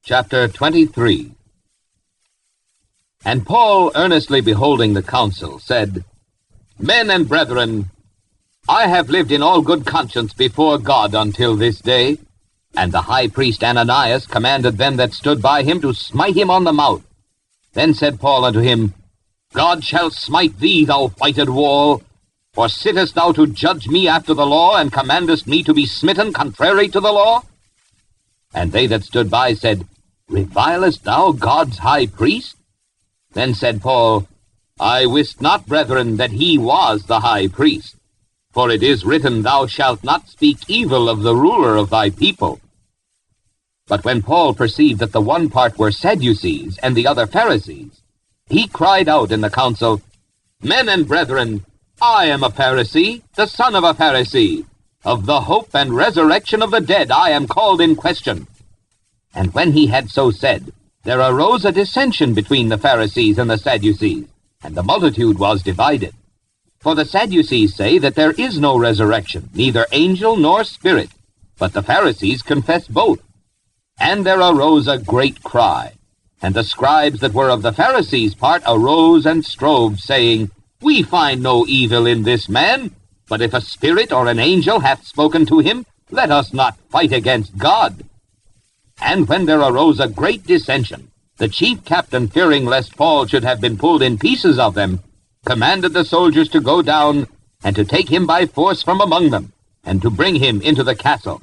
Chapter 23. And Paul, earnestly beholding the council, said, Men and brethren, I have lived in all good conscience before God until this day. And the high priest Ananias commanded them that stood by him to smite him on the mouth. Then said Paul unto him, God shall smite thee, thou whited wall. For sittest thou to judge me after the law, and commandest me to be smitten contrary to the law? And they that stood by said, Revilest thou God's high priest? Then said Paul, I wist not, brethren, that he was the high priest. For it is written, Thou shalt not speak evil of the ruler of thy people. But when Paul perceived that the one part were Sadducees, and the other Pharisees, he cried out in the council, Men and brethren, I am a Pharisee, the son of a Pharisee. Of the hope and resurrection of the dead I am called in question. And when he had so said, there arose a dissension between the Pharisees and the Sadducees, and the multitude was divided. For the Sadducees say that there is no resurrection, neither angel nor spirit, but the Pharisees confess both. And there arose a great cry. And the scribes that were of the Pharisees' part arose and strove, saying, We find no evil in this man, but if a spirit or an angel hath spoken to him, let us not fight against God. And when there arose a great dissension, the chief captain, fearing lest Paul should have been pulled in pieces of them, commanded the soldiers to go down, and to take him by force from among them, and to bring him into the castle.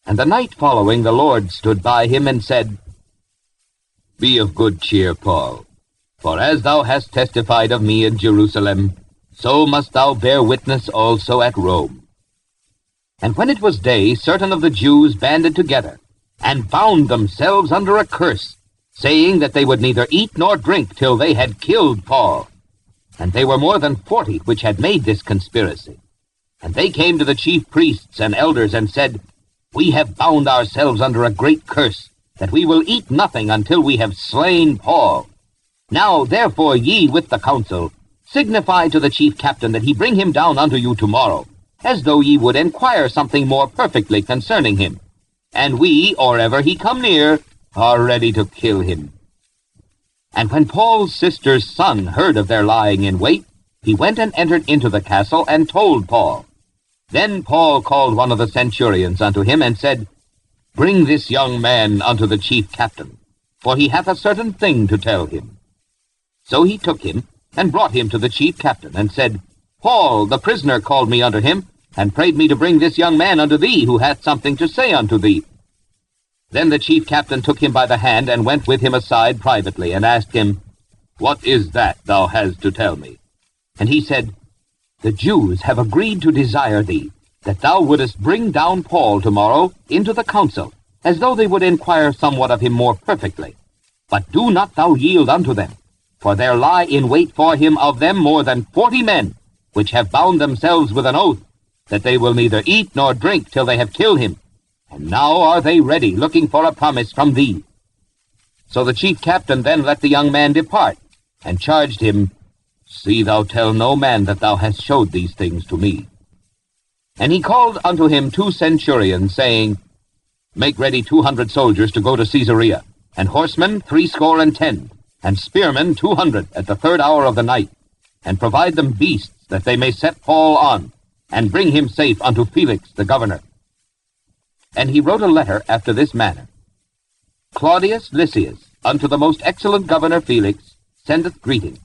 And the night following the Lord stood by him, and said, Be of good cheer, Paul, for as thou hast testified of me in Jerusalem, so must thou bear witness also at Rome. And when it was day, certain of the Jews banded together, and bound themselves under a curse, saying that they would neither eat nor drink till they had killed Paul. And they were more than 40 which had made this conspiracy. And they came to the chief priests and elders, and said, We have bound ourselves under a great curse, that we will eat nothing until we have slain Paul. Now therefore ye with the council, signify to the chief captain that he bring him down unto you tomorrow, as though ye would enquire something more perfectly concerning him. And we, or ever he come near, are ready to kill him. And when Paul's sister's son heard of their lying in wait, he went and entered into the castle, and told Paul. Then Paul called one of the centurions unto him, and said, Bring this young man unto the chief captain, for he hath a certain thing to tell him. So he took him, and brought him to the chief captain, and said, Paul, the prisoner, called me unto him, and prayed me to bring this young man unto thee, who hath something to say unto thee. Then the chief captain took him by the hand, and went with him aside privately, and asked him, What is that thou hast to tell me? And he said, The Jews have agreed to desire thee, that thou wouldest bring down Paul tomorrow into the council, as though they would inquire somewhat of him more perfectly. But do not thou yield unto them, for there lie in wait for him of them more than 40 men, which have bound themselves with an oath, that they will neither eat nor drink till they have killed him. And now are they ready, looking for a promise from thee. So the chief captain then let the young man depart, and charged him, See thou tell no man that thou hast showed these things to me. And he called unto him 2 centurions, saying, Make ready 200 soldiers to go to Caesarea, and horsemen 60, and spearmen 200 at the 3rd hour of the night, and provide them beasts, that they may set Paul on, and bring him safe unto Felix the governor. And he wrote a letter after this manner. Claudius Lysias, unto the most excellent governor Felix, sendeth greeting.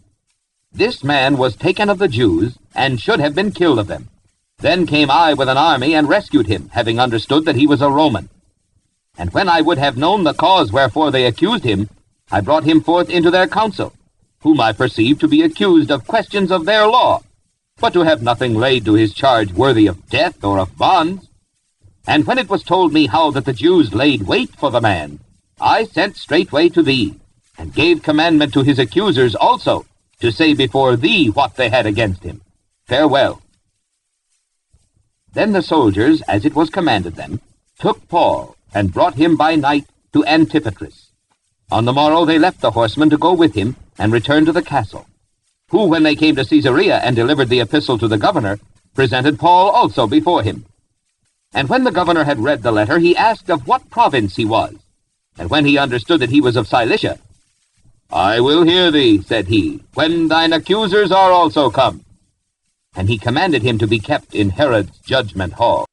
This man was taken of the Jews, and should have been killed of them. Then came I with an army, and rescued him, having understood that he was a Roman. And when I would have known the cause wherefore they accused him, I brought him forth into their council, whom I perceived to be accused of questions of their law, but to have nothing laid to his charge worthy of death or of bonds. And when it was told me how that the Jews laid wait for the man, I sent straightway to thee, and gave commandment to his accusers also, to say before thee what they had against him. Farewell. Then the soldiers, as it was commanded them, took Paul, and brought him by night to Antipatris. On the morrow they left the horsemen to go with him, and returned to the castle, who, when they came to Caesarea and delivered the epistle to the governor, presented Paul also before him. And when the governor had read the letter, he asked of what province he was. And when he understood that he was of Cilicia, "I will hear thee," said he, "when thine accusers are also come." And he commanded him to be kept in Herod's judgment hall.